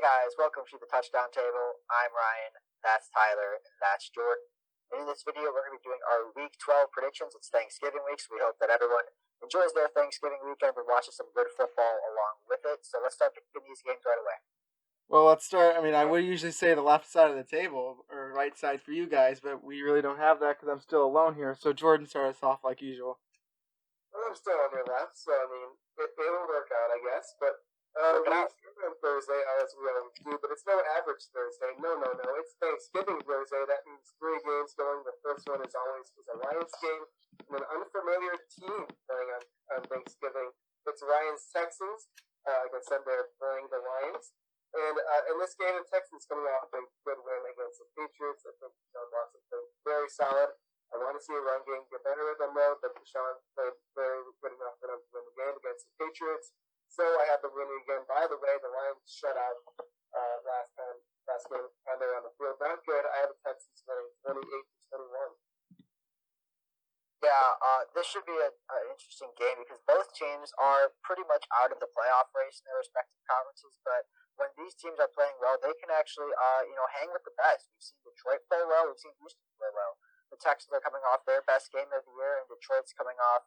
Hey guys, welcome to the Touchdown Table. I'm Ryan, that's Tyler, and that's Jordan. And in this video, we're going to be doing our Week 12 predictions. It's Thanksgiving week, so we hope that everyone enjoys their Thanksgiving weekend and watches some good football along with it. So let's start picking these games right away. Well, let's start. I would usually say the left side of the table, or right side for you guys, but we really don't have that because I'm still alone here. So Jordan, start us off like usual. Well, I'm still on your left, so it will work out, I guess. But we on Thursday, as we always do, but it's no average Thursday. No. It's Thanksgiving Thursday. That means 3 games going. The first one is always a Lions game, and an unfamiliar team playing on Thanksgiving. It's Ryan's Texans. Against them, they're playing the Lions. And in this game, the Texans coming off a good win against the Patriots. I think Deshaun Watson played very solid. I want to see a run game get better with them, though, but Deshaun played very good enough for them to win the game against the Patriots. So I have them winning again. By the way, the Lions shut out last game when they were on the field. Not good. I have the Texans winning 28-21. Yeah, this should be an interesting game because both teams are pretty much out of the playoff race in their respective conferences. But when these teams are playing well, they can actually, hang with the best. We've seen Detroit play well. We've seen Houston play well. The Texans are coming off their best game of the year, and Detroit's coming off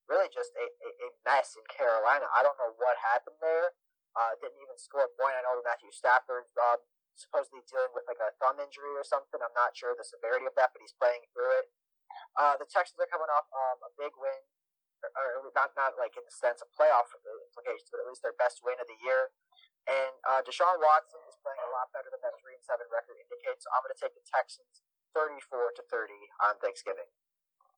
really just a mess in Carolina. I don't know what happened there. Didn't even score a point. I know that Matthew Stafford's supposedly dealing with like a thumb injury or something. I'm not sure the severity of that, but he's playing through it. The Texans are coming off a big win, or not like in the sense of playoff implications, but at least their best win of the year. And Deshaun Watson is playing a lot better than that 3-7 record indicates. So I'm going to take the Texans 34-30 on Thanksgiving.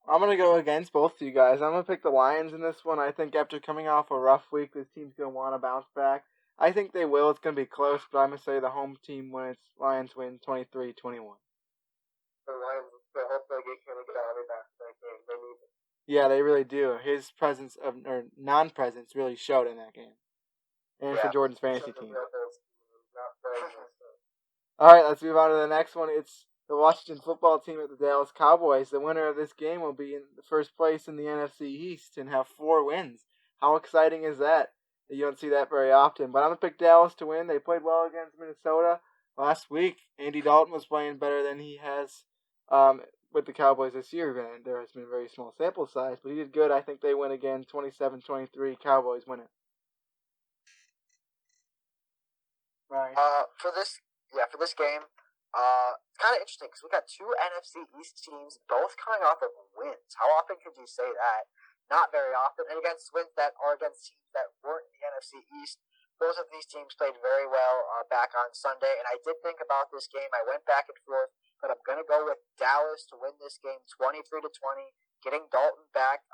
I'm going to go against both of you guys. I'm going to pick the Lions in this one. I think after coming off a rough week, this team's going to want to bounce back. I think they will. It's going to be close, but I'm going to say the home team wins. Lions win 23-21. The Lions, I hope they get Army back for that game. They need it. Yeah, they really do. His presence or non-presence really showed in that game. And for Jordan's fantasy team. All right, let's move on to the next one. It's the Washington football team at the Dallas Cowboys. The winner of this game will be in the first place in the NFC East and have 4 wins. How exciting is that? You don't see that very often. But I'm going to pick Dallas to win. They played well against Minnesota last week. Andy Dalton was playing better than he has with the Cowboys this year. There has been a very small sample size, but he did good. I think they win again, 27-23. Cowboys win it. Right. For this game, it's kind of interesting because we got 2 NFC East teams both coming off of wins. How often could you say that? Not very often. And against wins that are against teams that weren't in the NFC East. Both of these teams played very well back on Sunday, and I did think about this game. I went back and forth, but I'm going to go with Dallas to win this game 23-20. Getting Dalton back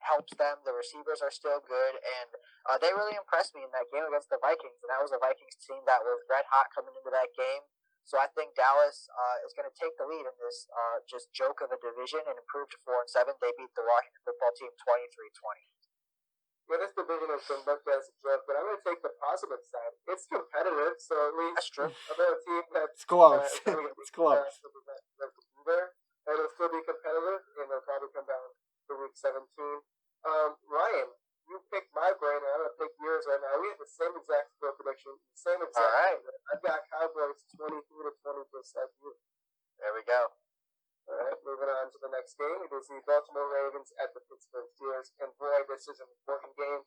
helps them. The receivers are still good, and they really impressed me in that game against the Vikings, and that was a Vikings team that was red hot coming into that game. So I think Dallas is going to take the lead in this just joke of a division and improve to 4-7. They beat the Washington football team 23-20. Yeah, this division has been looked at as a joke, but I'm going to take the positive side. It's competitive, so at least that's true. Another team that's close. It's close. It'll still be competitive, and they'll probably come down to week 17. Ryan, you picked my brain, and I'm going to pick yours right now. We have the same exact score prediction, All right. I've got Cowboys 23-20 just like you. There we go. All right, moving on to the next game. It is the Baltimore Ravens at the Pittsburgh Steelers. And boy, this is an important game.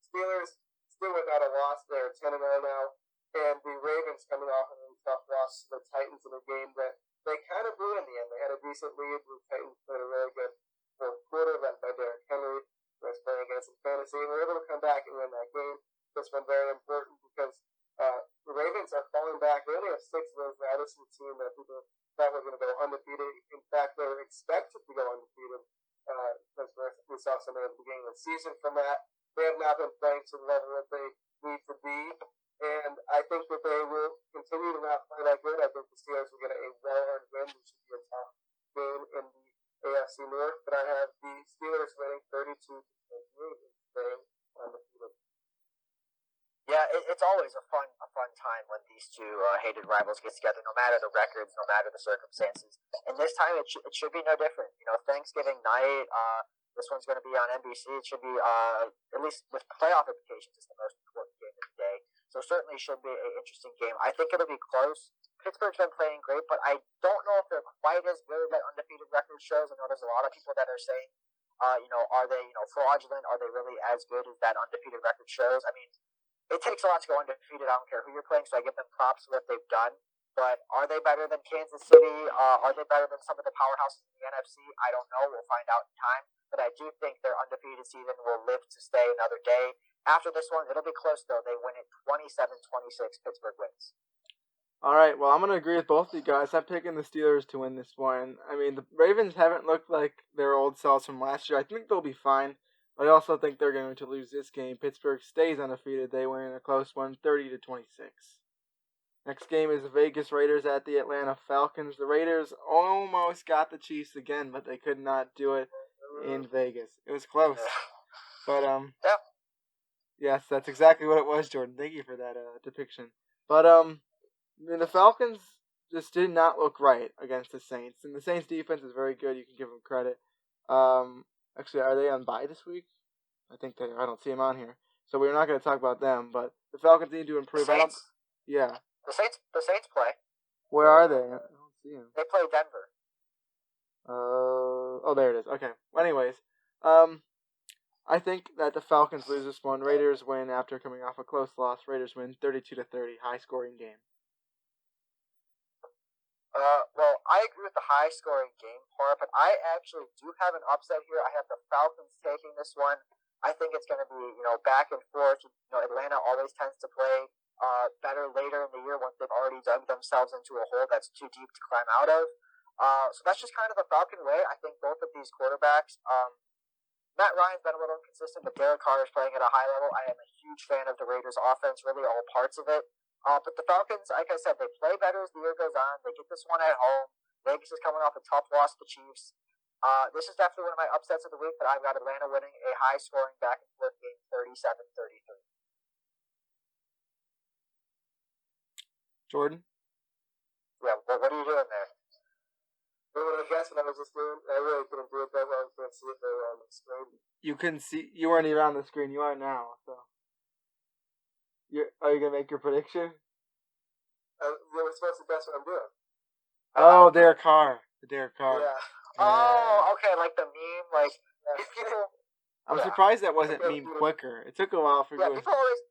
Steelers still without a loss. They're 10-0 now. And the Ravens coming off of a tough loss to the Titans in a game that they kind of blew in the end. They had a decent lead. The Titans played a really good fourth quarter led by Derrick Henry, who was playing against some fantasy. And they were able to come back and win that game. This one very important because the Ravens are falling back. They only have 6 wins now. This is a team that people thought were going to go undefeated. In fact, they were expected to go undefeated because we saw some at the beginning of the season from that. They have not been playing to the level that they need to be, and I think that they will continue to not play that good. I think the Steelers will get a well-earned win. This should be a tough game in the AFC North, but I have the Steelers winning 32-28 and staying undefeated. Yeah, it's always a fun time when these two hated rivals get together, no matter the records, no matter the circumstances. And this time it should be no different. Thanksgiving night, this one's going to be on NBC. It should be, at least with playoff implications, it's the most important game of the day. So certainly should be an interesting game. I think it'll be close. Pittsburgh's been playing great, but I don't know if they're quite as good as that undefeated record shows. I know there's a lot of people that are saying, are they, fraudulent? Are they really as good as that undefeated record shows? I mean, it takes a lot to go undefeated. I don't care who you're playing, so I give them props for what they've done. But are they better than Kansas City? Are they better than some of the powerhouses in the NFC? I don't know. We'll find out in time. But I do think their undefeated season will live to stay another day. After this one, it'll be close, though. They win it 27-26. Pittsburgh wins. All right, well, I'm going to agree with both of you guys. I'm picking the Steelers to win this one. I mean, the Ravens haven't looked like their old selves from last year. I think they'll be fine, but I also think they're going to lose this game. Pittsburgh stays undefeated. They win a close one, 30-26. Next game is the Vegas Raiders at the Atlanta Falcons. The Raiders almost got the Chiefs again, but they could not do it in Vegas. It was close. But, yes, that's exactly what it was, Jordan. Thank you for that depiction. But, the Falcons just did not look right against the Saints. And the Saints defense is very good. You can give them credit. Actually, are they on bye this week? I think they are. I don't see them on here. So we're not going to talk about them. But the Falcons need to improve. The Saints? Yeah. The Saints play. Where are they? I don't see them. They play Denver. Oh, there it is. Okay. Well, anyways, I think that the Falcons lose this one. Raiders win after coming off a close loss. Raiders win 32-30. High-scoring game. Well, I agree with the high-scoring game part, but I actually do have an upset here. I have the Falcons taking this one. I think it's going to be, back and forth. Atlanta always tends to play better later in the year once they've already dug themselves into a hole that's too deep to climb out of. So that's just kind of the Falcon way. I think both of these quarterbacks, Matt Ryan's been a little inconsistent, but Derek Carr is playing at a high level. I am a huge fan of the Raiders' offense, really all parts of it. But the Falcons, like I said, they play better as the year goes on. They get this one at home. Vegas is coming off a tough loss to the Chiefs. This is definitely one of my upsets of the week, but I've got Atlanta winning a high-scoring back-and-forth game, 37-33. Jordan? Yeah, what are you doing there? What would I guess what I was just doing? I really couldn't do it that well. I couldn't see it very well on the screen. You couldn't see. You weren't even on the screen. You are now, so. Are you going to make your prediction? You're supposed to guess what I'm doing. Oh, Derek Carr. Derek Carr. Yeah. Oh, okay, like the meme, like, people... I'm surprised that wasn't meme quicker. It took a while for people always...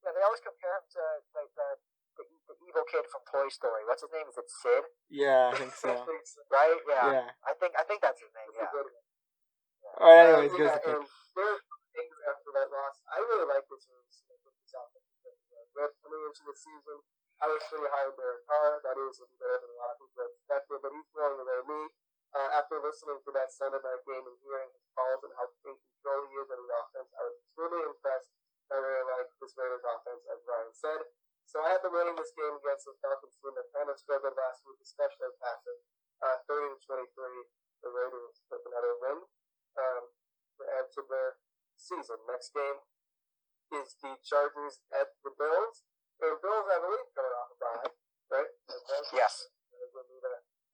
Yeah, they always compare him to, like, the evil kid from Toy Story. What's his name? Is it Sid? Yeah, I think so. Right? Yeah. Yeah. I think that's his name, yeah. Alright, anyways, good pick. After that loss, I really like this one. Coming into the season, I was pretty high on Derek Carr. That is better than a lot of people expected, but he's throwing away me. After listening to that Sunday night game and hearing his calls and how in control he is of the offense, I was truly impressed. I really like this Raiders offense, as Ryan said. So I have been winning this game against the Falcons team that kind of struggled last week, especially passing. 30-23, the Raiders took another win to add to their season. Next game is the Chargers at the Bills. The Bills, I believe, coming off a bye, right? Yes.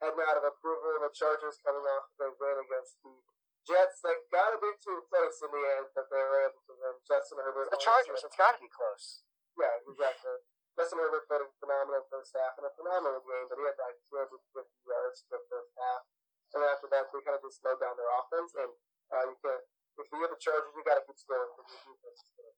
Heading out of approval, the Chargers coming off their win against the Jets. That got a bit too close in the end, but they were able to win. Justin Herbert. The Chargers, it's got to be close. Yeah, exactly. Justin Herbert played a phenomenal first half and a phenomenal game, but he had like 250 yards for the first half. And after that, they kind of just slowed down their offense. And you can't, if you're the Chargers, you got to keep scoring because your defense is going to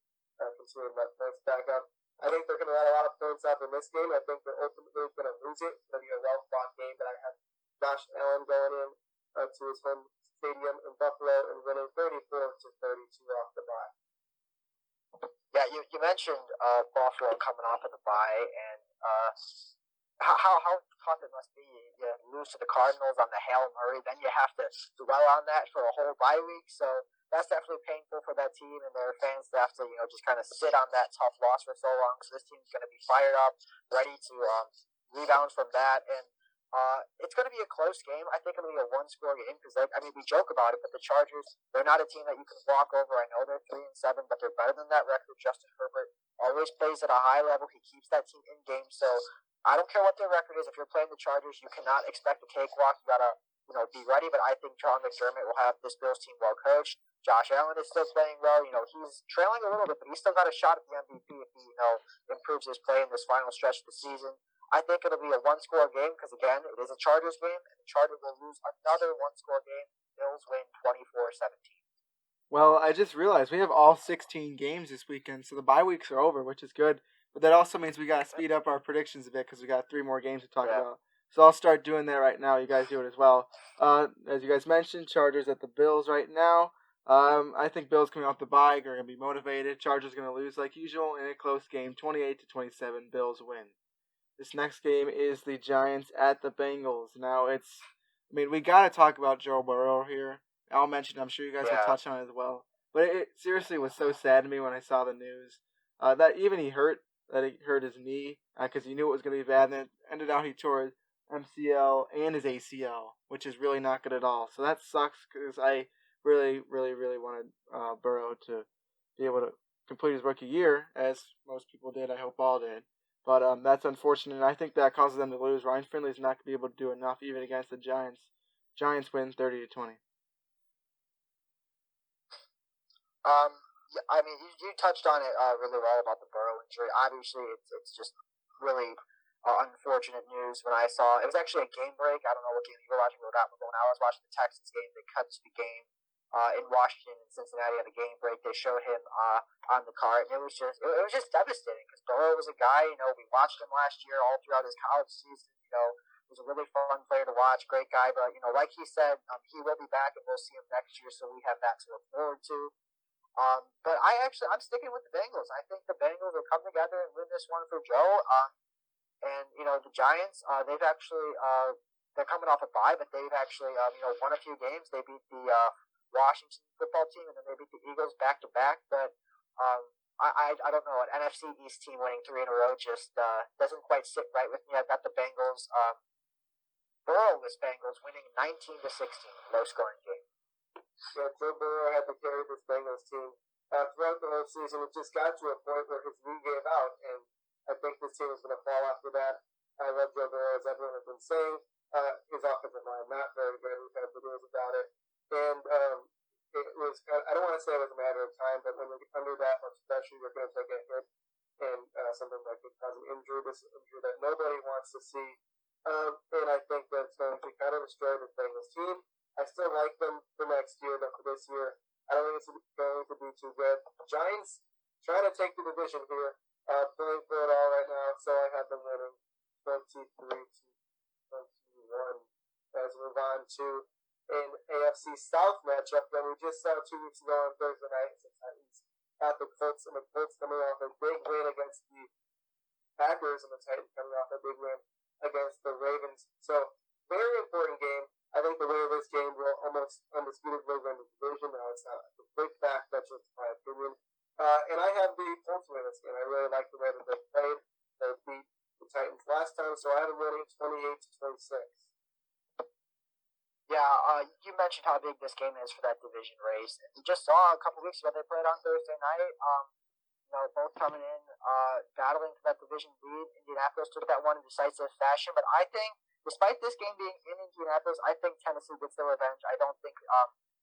continue to let points back up. I think they're going to let a lot of points out in this game. I think they're ultimately going to lose it. It's going to be a well-fought game, but I have Josh Allen going in to his home stadium in Buffalo and winning 34-32 off the bye. Yeah, you mentioned Buffalo coming off of the bye, and how tough it must be. You lose to the Cardinals on the Hail Murray, then you have to dwell on that for a whole bye week. So that's definitely painful for that team and their fans to have to, just kind of sit on that tough loss for so long. So this team's going to be fired up, ready to rebound from that, and it's going to be a close game. I think it'll be a one-score game because, we joke about it, but the Chargers, they're not a team that you can walk over. I know they're 3-7, but they're better than that record. Justin Herbert always plays at a high level. He keeps that team in games. So I don't care what their record is. If you're playing the Chargers, you cannot expect a cakewalk. You got to be ready. But I think Sean McDermott will have this Bills team well coached. Josh Allen is still playing well. He's trailing a little bit, but he's still got a shot at the MVP if he, improves his play in this final stretch of the season. I think it'll be a one-score game because, again, it is a Chargers game, and the Chargers will lose another one-score game. Bills win 24-17. Well, I just realized we have all 16 games this weekend, so the bye weeks are over, which is good. But that also means we got to speed up our predictions a bit because we got 3 more games to talk about. So I'll start doing that right now. You guys do it as well. As you guys mentioned, Chargers at the Bills right now. I think Bills coming off the bye are going to be motivated. Chargers going to lose like usual in a close game, 28-27. Bills win. This next game is the Giants at the Bengals. Now we got to talk about Joe Burrow here. I'll mention, I'm sure you guys will touch on it as well. But it seriously was so sad to me when I saw the news that even he hurt his knee because he knew it was going to be bad. And then it ended out he tore his MCL and his ACL, which is really not good at all. So that sucks because I really, really, really wanted Burrow to be able to complete his rookie year, as most people did. I hope all did. But that's unfortunate, and I think that causes them to lose. Ryan Finley's not going to be able to do enough even against the Giants. Giants win 30-20. You touched on it really well about the Burrow injury. Obviously, it's just really unfortunate news. When I saw it was actually a game break. I don't know what game you were watching. When I was watching the Texans game, they cut to the game in Washington and Cincinnati on the game break. They showed him on the cart, and it was just devastating because Burrow was a guy. We watched him last year all throughout his college season. He was a really fun player to watch, great guy. But like he said, he will be back, and we'll see him next year. So we have that to look forward to. But I'm sticking with the Bengals. I think the Bengals will come together and win this one for Joe. And the Giants, they've actually they're coming off a bye, but they've actually won a few games. They beat the Washington football team, and then they beat the Eagles back to back. But I don't know, an NFC East team winning 3 in a row just doesn't quite sit right with me. I've got the Bengals, Burrow-less Bengals winning 19-16, low scoring game. Yeah, Joe Burrow had to carry this Bengals team throughout the whole season. It just got to a point where his knee gave out, and I think this team is going to fall after that. I love Joe Burrow, as everyone has been saying. His offensive line, not very good. We've had videos about it. And it was, I don't want to say it was a matter of time, but when you're under that much pressure, you're going to take a hit. And something that could cause an injury, this injury that nobody wants to see. And I think that's going to kind of destroy the Bengals team. I still like them for next year, but for this year, I don't think it's going to be too good. Giants trying to take the division here, playing for it all right now, so I have them winning 23-21 as we move on to an AFC South matchup that we just saw 2 weeks ago on Thursday night. The Titans at the Colts, and the Colts coming off a big win against the Packers, and the Titans coming off a big win against the Ravens. So, very important game. I think the winner of this game will almost undisputably win the division. Now, it's not a complete fact, that's just my opinion. And I have the Colts win this game. I really like the way that they played. They beat the Titans last time, so I have them winning 28-26. Yeah, you mentioned how big this game is for that division race. We just saw a couple weeks ago they played on Thursday night. Both coming in, battling for that division lead. Indianapolis took that one in decisive fashion, but I think, despite this game being in Indianapolis, I think Tennessee gets their revenge. I don't think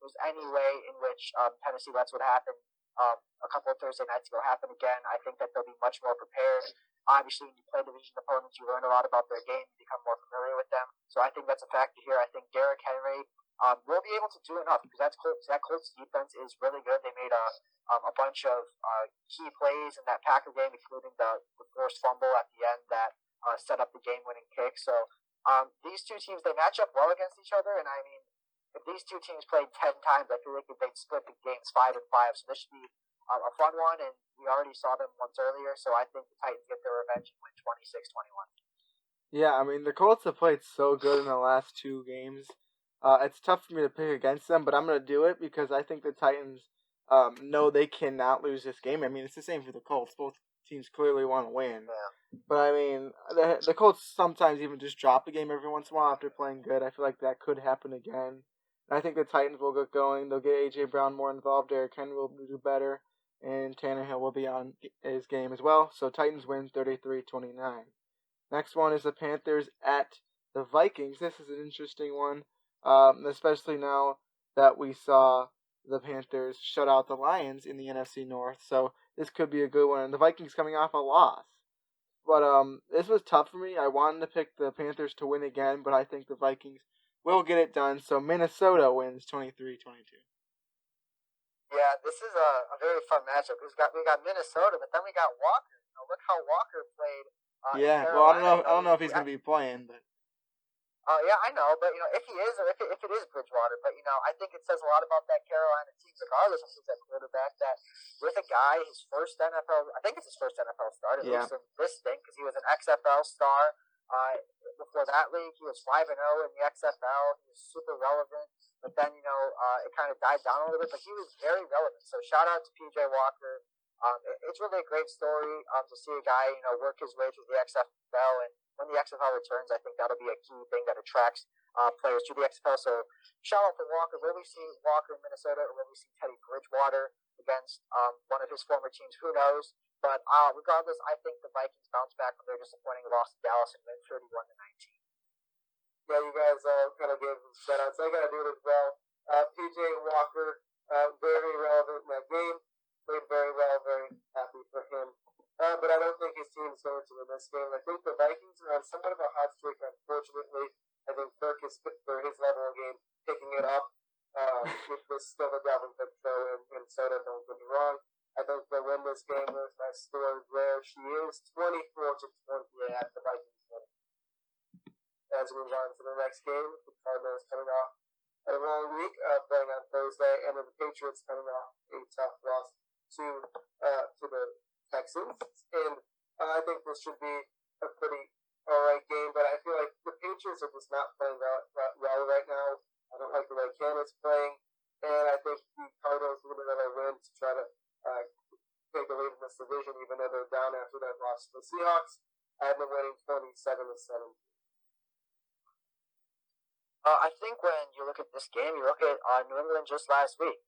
there's any way in which Tennessee lets what happened a couple of Thursday nights ago happen again. I think that they'll be much more prepared. Obviously, when you play division opponents, you learn a lot about their game, you become more familiar with them. So I think that's a factor here. I think Derrick Henry will be able to do enough because that Colts defense is really good. They made a bunch of key plays in that Packer game, including the forced fumble at the end that set up the game-winning kick. So these two teams, they match up well against each other, and I mean, if these two teams played 10 times, I feel like they'd split the games 5-5. So this should be a fun one, and we already saw them once earlier. So I think the Titans get their revenge and win 26-21. Yeah, I mean, the Colts have played so good in the last 2 games. It's tough for me to pick against them, but I'm going to do it because I think the Titans know they cannot lose this game. I mean, it's the same for the Colts. Both teams clearly want to win. Yeah. But, I mean, the Colts sometimes even just drop a game every once in a while after playing good. I feel like that could happen again. And I think the Titans will get going. They'll get A.J. Brown more involved. Derrick Henry will do better. And Tannehill will be on his game as well. So Titans win 33-29. Next one is the Panthers at the Vikings. This is an interesting one. especially now that we saw the Panthers shut out the Lions in the NFC North. So this could be a good one. And the Vikings coming off a loss. But this was tough for me. I wanted to pick the Panthers to win again, but I think the Vikings will get it done. So Minnesota wins 23-22. Yeah, this is a very fun matchup. We got Minnesota, but then we got Walker. Look how Walker played in Well, Carolina. I don't know if he's going to be playing, but yeah, I know, but if he is, or if it is Bridgewater, but I think it says a lot about that Carolina team, regardless of who's at quarterback. That with a guy, his first NFL, I think it's his first NFL start, at least in this thing, because he was an XFL star. Before that league, he was 5-0 in the XFL. He was super relevant, but then it kind of died down a little bit. But he was very relevant. So shout out to PJ Walker. It's really a great story to see a guy work his way through the XFL, and when the XFL returns, I think that'll be a key thing that attracts players to the XFL. So shout out to Walker. Will we see Walker in Minnesota, or will we see Teddy Bridgewater against one of his former teams? Who knows? But regardless, I think the Vikings bounce back from their disappointing loss to Dallas and win 31-19. Yeah, you guys all kind of gave some shout-outs. I got to do it as well. PJ Walker, very relevant in that game. Played very well, very happy for him. But I don't think his team is going to win this game. I think the Vikings are on somewhat of a hot streak, unfortunately. I think Kirk is, for his level of game, picking it up. With this still a Dalvin Cook show in Minnesota, don't get me wrong. I think they'll win this game. There's my score there. She is 24-20 at the Vikings win. As we move on to the next game, the Cardinals coming off a long week, playing on Thursday, and then the Patriots coming off a tough loss to the Texans. And I think this should be a pretty alright game, but I feel like the Patriots are just not playing well right now. I don't like the way Cameron's playing, and I think the Cardinals need another win to try to take the lead in this division, even though they're down after that loss to the Seahawks. I have them winning 27-17. I think when you look at this game, you look at New England just last week.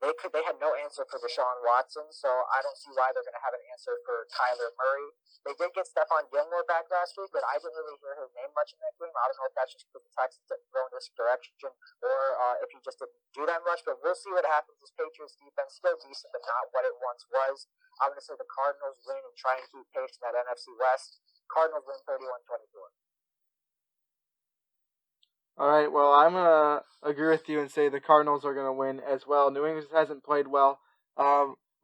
They had no answer for Deshaun Watson, so I don't see why they're going to have an answer for Kyler Murray. They did get Stephon Gilmore back last week, but I didn't really hear his name much in that game. I don't know if that's just because the Texans didn't go in this direction, or if he just didn't do that much, but we'll see what happens. This Patriots defense still decent, but not what it once was. I'm going to say the Cardinals win and try and keep pace in that NFC West. Cardinals win 31-24. all right, well, I'm going to agree with you and say the Cardinals are going to win as well. New England hasn't played well.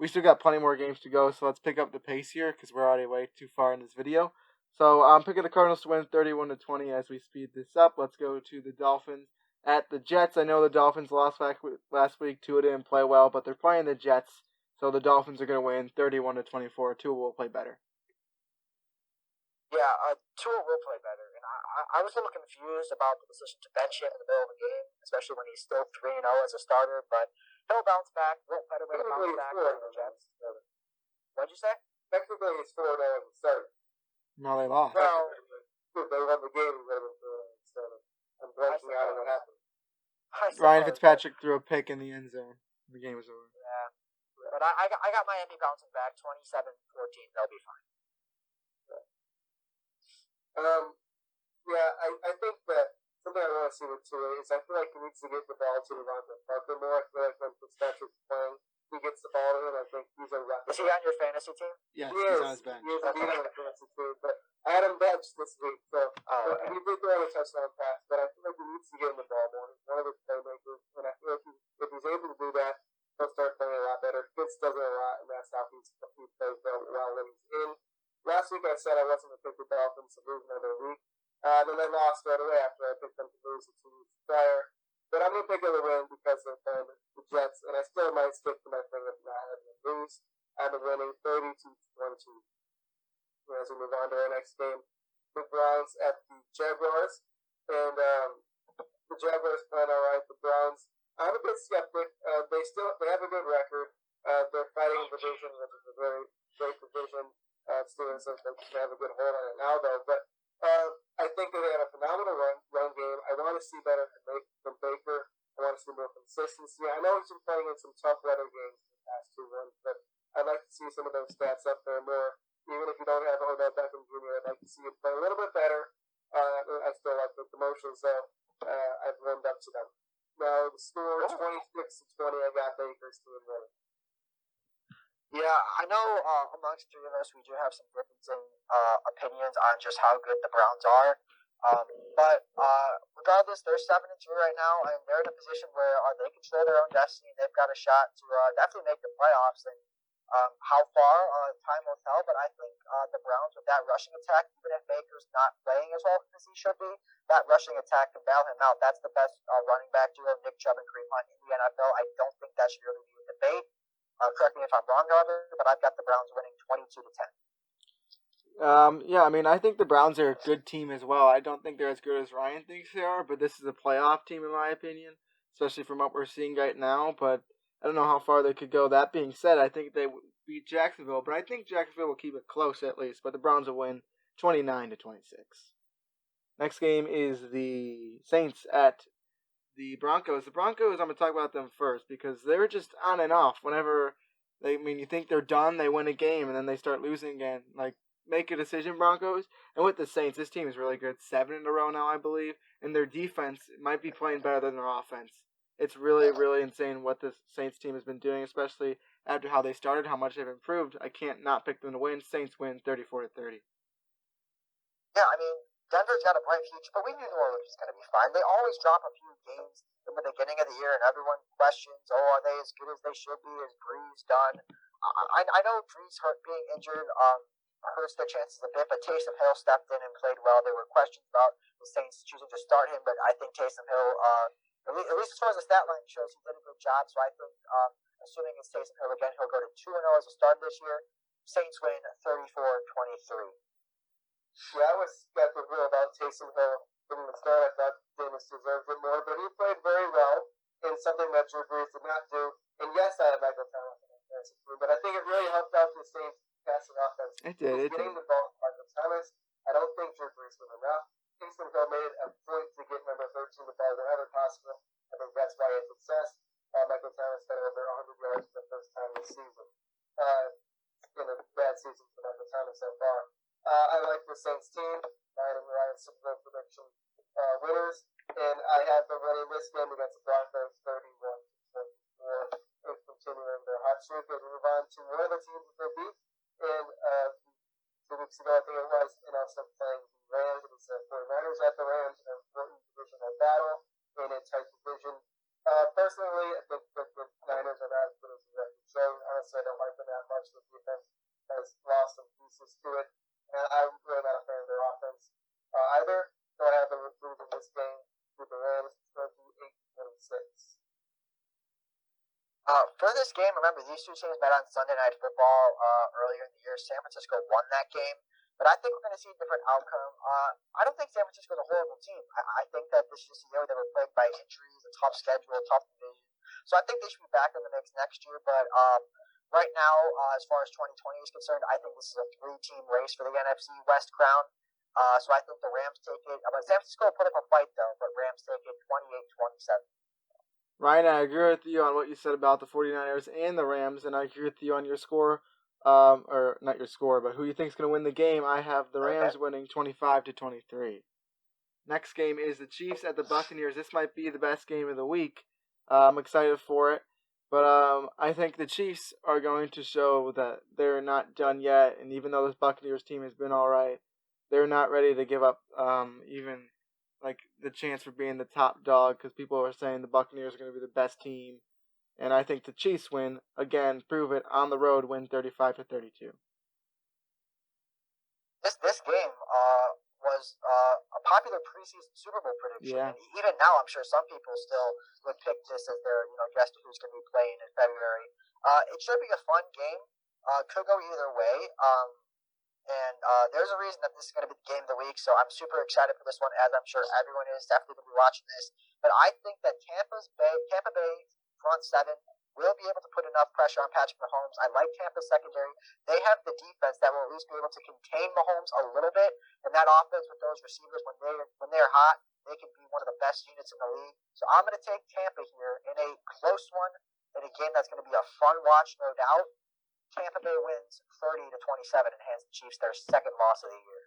We still got plenty more games to go, so let's pick up the pace here because we're already way too far in this video. So I'm picking the Cardinals to win 31-20 as we speed this up. Let's go to the Dolphins at the Jets. I know the Dolphins lost last week. Tua didn't play well, but they're playing the Jets, so the Dolphins are going to win 31-24. Tua will play better. Yeah, Tua will play better, and I was a little confused about the decision to bench him in the middle of the game, especially when he's still 3-0 as a starter, but he'll bounce back. What better way to bounce back than the Jets? What'd you say? Technically, he's 4-0 as a starter. No, they lost. Well, they won the game, so I'm blanking out on what happened. Ryan Fitzpatrick threw a pick in the end zone. The game was over. Yeah, but I got Miami bouncing back 27-14. They'll be fine. Yeah, I think that something I want to see with Tua is I feel like he needs to get the ball to Devontae Parker more. I feel like when Fitzpatrick's playing, he gets the ball to him. I think he's a rep. Is he on your fantasy team? Yes, he's on his bench. He is on my fantasy team, but I had him benched this week, so okay. he did throw a touchdown pass, but I feel like he needs to get him the ball more. He's one of his playmakers, and I feel like if he's able to do that, he'll start playing a lot better. Fitz does it a lot, and that's how he plays well when he's in. Last week I said I wasn't going to pick the Dolphins to lose another week. Then they lost right away after I picked them to lose 2 weeks prior. But I'm going to pick them to win because they're playing the Jets, and I still might stick to my thing of not having them lose. I'm winning 32-20. As we move on to our next game, the Browns at the Jaguars. And the Jaguars playing all right. The Browns, I'm a bit skeptic. They have a good record. They're fighting a division, which is a very great division. Steelers have a good hold on it now, though. But I think that they have a phenomenal run game. I want to see better from Baker. I want to see more consistency. I know he's been playing in some tough weather games in the past 2 months, but I'd like to see some of those stats up there more. Even if you don't have Odell Beckham Jr., I'd like to see him play a little bit better. I still like the promotions, though. I've warmed up to them. Now, the score 26-20, I got Baker's team winning. Yeah, I know amongst three of us we do have some different opinions on just how good the Browns are. But regardless, they're 7-2 right now, and they're in a position where they control their own destiny, and they've got a shot to definitely make the playoffs. And how far, time will tell. But I think the Browns, with that rushing attack, even if Baker's not playing as well as he should be, that rushing attack can bail him out. That's the best running back duo, Nick Chubb and Kareem Hunt in the NFL. I don't think that should really be a debate. Correct me if I'm wrong, however, but I've got the Browns winning 22-10. Yeah, I mean, I think the Browns are a good team as well. I don't think they're as good as Ryan thinks they are, but this is a playoff team in my opinion, especially from what we're seeing right now. But I don't know how far they could go. That being said, I think they beat Jacksonville, but I think Jacksonville will keep it close at least. But the Browns will win 29-26. Next game is the Saints at the Broncos. The Broncos, I'm going to talk about them first because they're just on and off. Whenever you think they're done, they win a game, and then they start losing again. Like, make a decision, Broncos. And with the Saints, this team is really good. 7 in a row now, I believe. And their defense might be playing better than their offense. It's really, really insane what this Saints team has been doing, especially after how they started, how much they've improved. I can't not pick them to win. Saints win 34-30. Yeah, I mean, Denver's got a bright future, but we knew New Orleans was going to be fine. They always drop a few games in the beginning of the year, and everyone questions, are they as good as they should be? Is Breeze done? I know Breeze being injured hurts their chances a bit, but Taysom Hill stepped in and played well. There were questions about the Saints choosing to start him, but I think Taysom Hill, at least as far as the stat line shows, he did a good job. So I think, assuming it's Taysom Hill again, he'll go to 2-0 as a start this year. Saints win 34-23. Yeah, I was skeptical about Taysom Hill from the start. I thought Jameis deserved it more, but he played very well in something that Drew Brees did not do. And yes, I have Michael Thomas in the fantasy team, but I think it really helped out the Saints passing offense. It did. Getting the ball to Michael Thomas. I don't think Drew Brees was enough. Taysom Hill made it a point to get number 13 the ball whenever possible. I think that's why he had success. Michael Thomas got over 100 yards for the first time this season. In a bad season for Michael Thomas so far. I like the Saints team. Ryan and Ryan's Super Bowl prediction winners. And I have them winning this game against the Broncos 31-24. And continuing their hot streak. They move on to one of the teams that they beat. And 2 weeks ago, I think it was, and also playing the Rams. It was the 49ers at the Rams in an important divisional battle in a tight division. Personally, I think that the Niners are not as good as the record shows. Honestly, I don't like them that much. The defense has lost some pieces to it. And I'm really not a fan of their offense either. So I have them losing this game to the Rams 28-26. For this game, remember, these two teams met on Sunday Night Football earlier in the year. San Francisco won that game, but I think we're going to see a different outcome. I don't think San Francisco is a horrible team. I think that this is a year they were plagued by injuries, a tough schedule, a tough division. So I think they should be back in the mix next year, but right now, as far as 2020 is concerned, I think this is a 3-team race for the NFC West crown. So I think the Rams take it. San Francisco will put up a fight, though, but Rams take it 28-27. Ryan, I agree with you on what you said about the 49ers and the Rams, and I agree with you on your score, or not your score, but who you think is going to win the game. I have the Rams winning 25-23. Next game is the Chiefs at the Buccaneers. This might be the best game of the week. I'm excited for it, but I think the Chiefs are going to show that they're not done yet, and even though this Buccaneers team has been all right, they're not ready to give up even like the chance for being the top dog, because people are saying the Buccaneers are going to be the best team, and I think the Chiefs win again, prove it on the road, win 35-32. This game was a popular preseason Super Bowl prediction. Yeah. And even now, I'm sure some people still would pick this as their guess to who's going to be playing in February. It should be a fun game. Could go either way. And there's a reason that this is going to be the game of the week, so I'm super excited for this one, as I'm sure everyone is definitely going to be watching this. But I think that Tampa Bay front seven will be able to put enough pressure on Patrick Mahomes. I like Tampa's secondary. They have the defense that will at least be able to contain Mahomes a little bit, and that offense with those receivers, when they're hot, they can be one of the best units in the league. So I'm going to take Tampa here in a close one, in a game that's going to be a fun watch, no doubt. Tampa Bay wins 30-27 and hands the Chiefs their second loss of the year.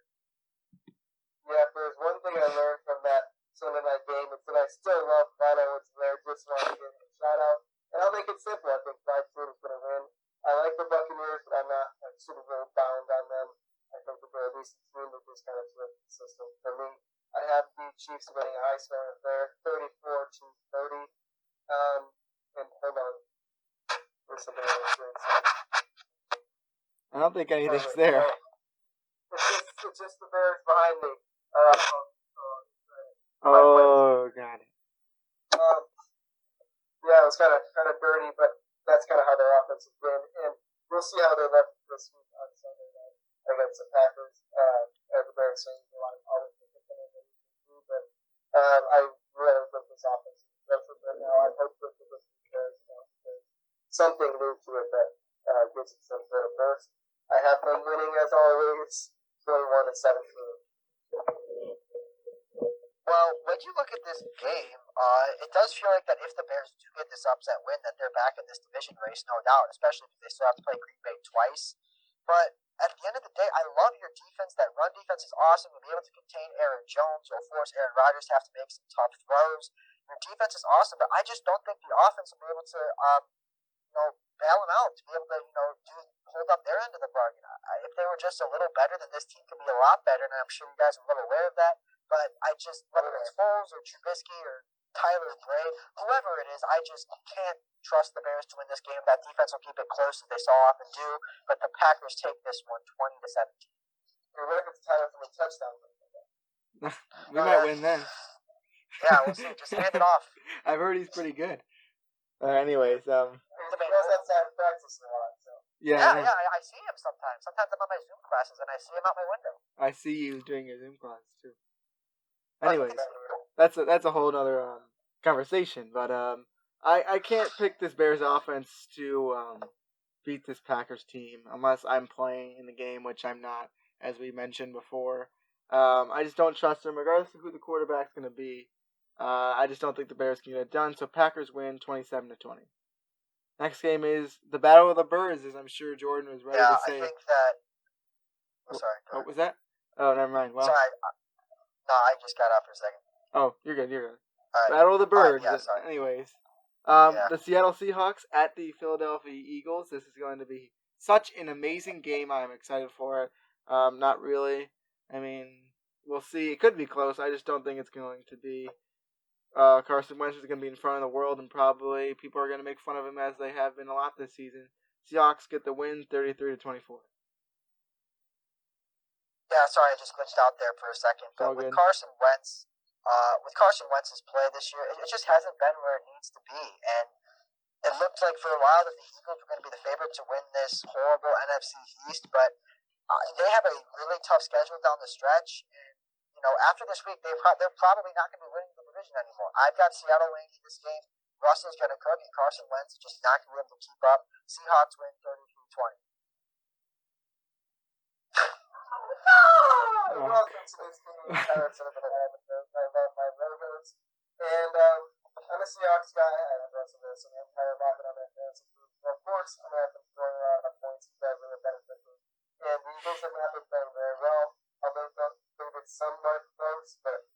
Yeah, if there's one thing I learned from that Sunday night game. But I still love Clyde Edwards-Helaire. Just want to give him a shout out. And I'll make it simple. I think my team is going to win. I like the Buccaneers, but I'm not Super Bowl bound on them. I think they're a decent team. They just kind of flip the system. For me, I have the Chiefs winning a high scoring affair, 34-30. And hold on. There's something else doing. I don't think anything's there. It's just the Bears behind me. Got it. Yeah, it was kind of dirty, but that's kind of how their offense has been, and we'll see how they look this week on Sunday night against the Packers. The Bears saying a lot of other things but I really think this offense is different right now. I hope that this Bears there's something new to it that gives it some sort of burst. I have them winning as always, 21-17. Well, when you look at this game, it does feel like that if the Bears do get this upset win, that they're back in this division race, no doubt, especially if they still have to play Green Bay twice. But at the end of the day, I love your defense. That run defense is awesome. You'll be able to contain Aaron Jones or force Aaron Rodgers to have to make some tough throws. Your defense is awesome, but I just don't think the offense will be able to, bail them out, to be able to, hold up their end of the bargain. If they were just a little better, then this team could be a lot better, and I'm sure you guys are well aware of that. But I just, whether it's Foles or Trubisky or Tyler Gray, whoever it is, I just can't trust the Bears to win this game. That defense will keep it close as they so often do, but the Packers take this one 20-17. What if it's Tyler from a touchdown? We might win then. Yeah, we'll see. Just hand it off. I've heard he's pretty good. Anyways, he goes outside and practice a lot, so. Yeah, I see him sometimes. Sometimes I'm on my Zoom classes and I see him out my window. I see you during your Zoom class too. Anyways, that's a whole other conversation. But I can't pick this Bears offense to beat this Packers team unless I'm playing in the game, which I'm not, as we mentioned before. I just don't trust them, regardless of who the quarterback's going to be. I just don't think the Bears can get it done. So Packers win 27-20. Next game is the Battle of the Birds, as I'm sure Jordan was ready to say. Yeah, I think that. Sorry. What was that? Oh, never mind. Well, sorry. No, I just got out for a second. Oh, you're good. All right. Battle of the Birds. Yeah, sorry. Anyways, the Seattle Seahawks at the Philadelphia Eagles. This is going to be such an amazing game. I'm excited for it. Not really. I mean, we'll see. It could be close. I just don't think it's going to be. Carson Wentz is going to be in front of the world, and probably people are going to make fun of him as they have been a lot this season. Seahawks get the win, 33-24. Yeah, sorry, I just glitched out there for a second. But with Carson Wentz's play this year, it just hasn't been where it needs to be. And it looked like for a while that the Eagles were going to be the favorite to win this horrible NFC East, but they have a really tough schedule down the stretch. And, after this week, they're probably not going to be winning the division anymore. I've got Seattle winning this game. Russell's going to cook, and Carson Wentz is just not going to be able to keep up. Seahawks win 33-20. Welcome to this game. I love my logos. And I'm a Seahawks guy. I have Russell Wilson. I'm kind of rocking on that fantasy team. Of course, I'm going to have them throwing a lot of points because that really benefits me. And the Eagles have not been playing very well. Although they've been somewhat close, but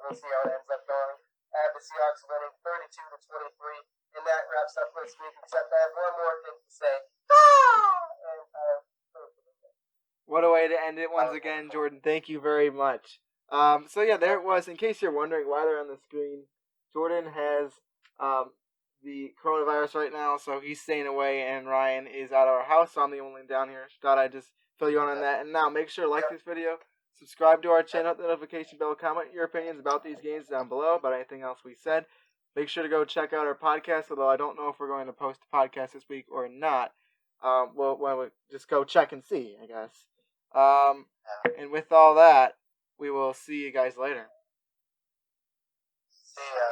we'll see how it ends up going. I have the Seahawks winning 32-23, and that wraps up this week, except I have one more thing to say. What a way to end it once again, Jordan. Thank you very much. So yeah, there it was. In case you're wondering why they're on the screen, Jordan has the coronavirus right now, so he's staying away, and Ryan is at our house, so I'm the only one down here. Thought I'd just fill you on that. And now, make sure to like this video, subscribe to our channel, hit the notification bell, comment your opinions about these games down below, about anything else we said. Make sure to go check out our podcast, although I don't know if we're going to post a podcast this week or not. We'll just go check and see, I guess. And with all that, we will see you guys later. See ya.